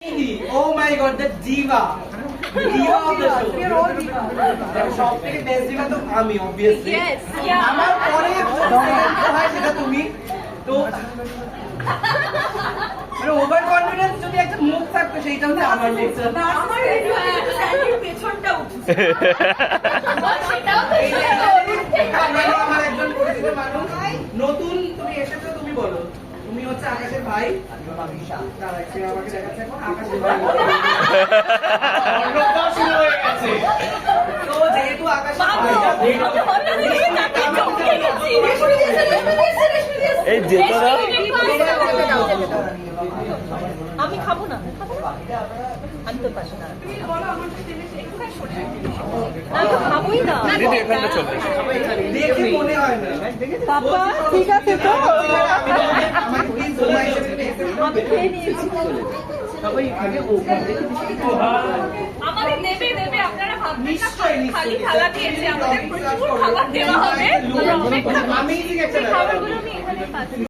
Oh my god, the diva. Diva of the show. We're all diva. সবথেকে best diva তো আমি obviously. Yes. Yeah. আমার পরে হয় সেটা তুমি। তো মানে ওভার কনফিডেন্স যদি একটা মুখ থাকতো সেইটা হচ্ছে আমার নেচার। আমার স্যান্ডের পেছনটা উঠছে। সেটাও তো আমার একজন পরিচিত মানুষ নতুন তুমি এসেছো তুমি বলো তুমি হচ্ছে আকাশের ভাই দাঁড়া সে আমাকে দেখাচ্ছে এখন আকাশের ভাই শুরু হয়ে গেছে তো যেহেতু আকাশের এই যেটা না আমি খাবো না আমি তো পাশে না আমি তো খাবোই না দিদি এখানটা চলে দেখে মনে হয় না পাপা ঠিক আছে তো আমার প্লিজ তোমার আমি খেয়ে নিয়েছি সবাই আগে আমাদের দেবে আপনারা ভাববেন না নিশ্চয়ই খালি থালা দিয়েছে আমাদের প্রচুর খাবার দেওয়া হবে আমি ঠিক আছে খাবারগুলো আমি এখানে পাচ্ছি